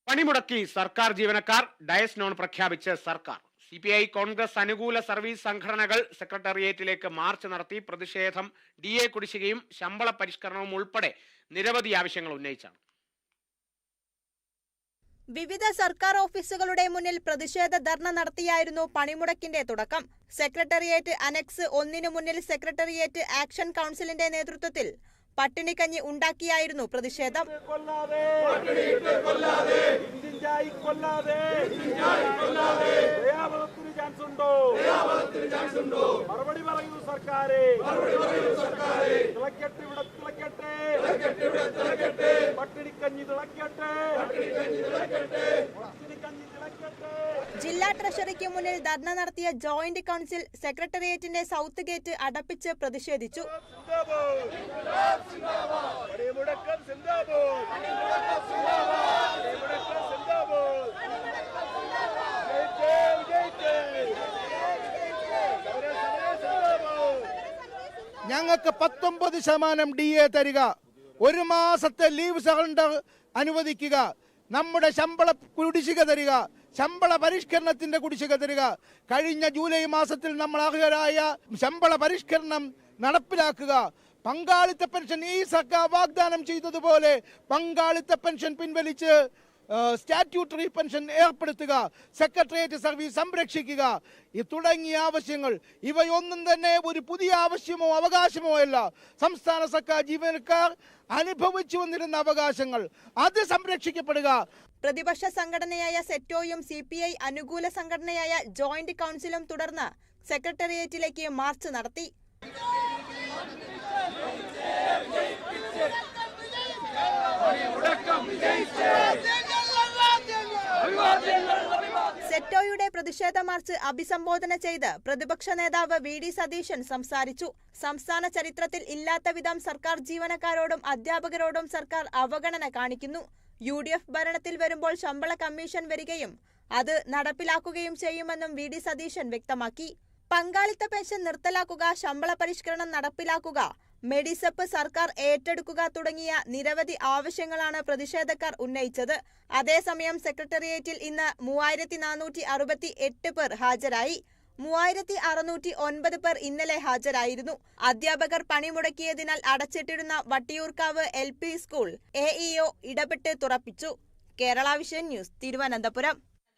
പണിമുടക്കി സർക്കാർ ജീവനക്കാർ Diaz non പ്രഖ്യാപിച്ച് സർക്കാർ. CPI കോൺഗ്രസ് അനുകൂല സർവീസ് സംഘടനകൾ സെക്രട്ടേറിയറ്റിലേക്ക് മാർച്ച് നടത്തി പ്രതിഷേധം DA കുടിശ്ശികയും ശമ്പള പരിഷ്കരണവും ഉൾപ്പെടെ നിരവധി ആവശ്യങ്ങൾ ഉന്നയിച്ചാണ്. വിവിധ സർക്കാർ ഓഫീസുകളുടെ മുന്നിൽ പ്രതിഷേധ ധർണ നടത്തിയായിരുന്നു പണിമുടക്കിന്റെ തുടക്കം. സെക്രട്ടേറിയറ്റ് അനക്സ് 1 മുന്നിൽ സെക്രട്ടേറിയറ്റ് ആക്ഷൻ കൗൺസിലിന്റെ നേതൃത്വത്തിൽ പട്ടിണിക്കഞ്ഞി ഉണ്ടാക്കിയായിരുന്നു പ്രതിഷേധം. ജില്ലാ ട്രഷറിക്ക് മുന്നിൽ ധർണ നടത്തിയ ജോയിന്റ് കൗൺസിൽ സെക്രട്ടേറിയറ്റിന്റെ സൗത്ത് ഗേറ്റ് അടപ്പിച്ച് പ്രതിഷേധിച്ചു. ഞങ്ങൾക്ക് 19% DA തരിക, 1 മാസത്തെ ലീവ് സറണ്ടർ അനുവദിക്കുക, നമ്മുടെ ശമ്പള കുടിശ്ശിക തരിക, ശമ്പള പരിഷ്കരണത്തിന്റെ കുടിശ്ശിക തരിക. കഴിഞ്ഞ ജൂലൈ മാസത്തിൽ നമ്മൾ അർഹരായ ശമ്പള പരിഷ്കരണം നടപ്പിലാക്കുക. പങ്കാളിത്ത പെൻഷൻ ഈ സർക്കാർ വാഗ്ദാനം ചെയ്തതുപോലെ പങ്കാളിത്ത പെൻഷൻ പിൻവലിച്ച് സ്റ്റാറ്റ്യൂട്ടറി പെൻഷൻ ഏർപ്പെടുത്തുക, സെക്രട്ടേറിയറ്റ് സർവീസ് സംരക്ഷിക്കുക. തുടങ്ങിയ ആവശ്യങ്ങൾ ഇവയൊന്നും തന്നെ ഒരു പുതിയ ആവശ്യമോ അവകാശമോ അല്ല. സംസ്ഥാന സർക്കാർ ജീവനക്കാർ അനുഭവിച്ചു വന്നിരുന്ന അവകാശങ്ങൾ അത് സംരക്ഷിക്കപ്പെടുക. പ്രതിപക്ഷ സംഘടനയായ സെറ്റോയും CPI അനുകൂല സംഘടനയായ ജോയിന്റ് കൗൺസിലും തുടർന്ന് സെക്രട്ടേറിയറ്റിലേക്ക് മാർച്ച് നടത്തി. സെറ്റോയുടെ പ്രതിഷേധ മാർച്ച് അഭിസംബോധന ചെയ്ത് പ്രതിപക്ഷ നേതാവ് VD സതീശൻ സംസാരിച്ചു. സംസ്ഥാന ചരിത്രത്തിൽ ഇല്ലാത്ത വിധം സർക്കാർ ജീവനക്കാരോടും അധ്യാപകരോടും സർക്കാർ അവഗണന കാണിക്കുന്നു. UDF ഭരണത്തിൽ വരുമ്പോൾ ശമ്പള കമ്മീഷൻ വരികയും അത് നടപ്പിലാക്കുകയും ചെയ്യുമെന്നും VD സതീശൻ വ്യക്തമാക്കി. പങ്കാളിത്ത പെൻഷൻ നിർത്തലാക്കുക, ശമ്പള പരിഷ്കരണം നടപ്പിലാക്കുക, മെഡിസെപ്പ് സർക്കാർ ഏറ്റെടുക്കുക തുടങ്ങിയ നിരവധി ആവശ്യങ്ങളാണ് പ്രതിഷേധക്കാർ ഉന്നയിച്ചത്. അതേസമയം സെക്രട്ടേറിയറ്റിൽ ഇന്ന് 3468 പേർ ഹാജരായി. 3609 പേർ ഇന്നലെ ഹാജരായിരുന്നു. അധ്യാപകർ പണിമുടക്കിയതിനാൽ അടച്ചിട്ടിരുന്ന വട്ടിയൂർക്കാവ് LP സ്കൂൾ AEO ഇടപെട്ട് തുറപ്പിച്ചു. Kerala vision news, Thiruvananthapuram.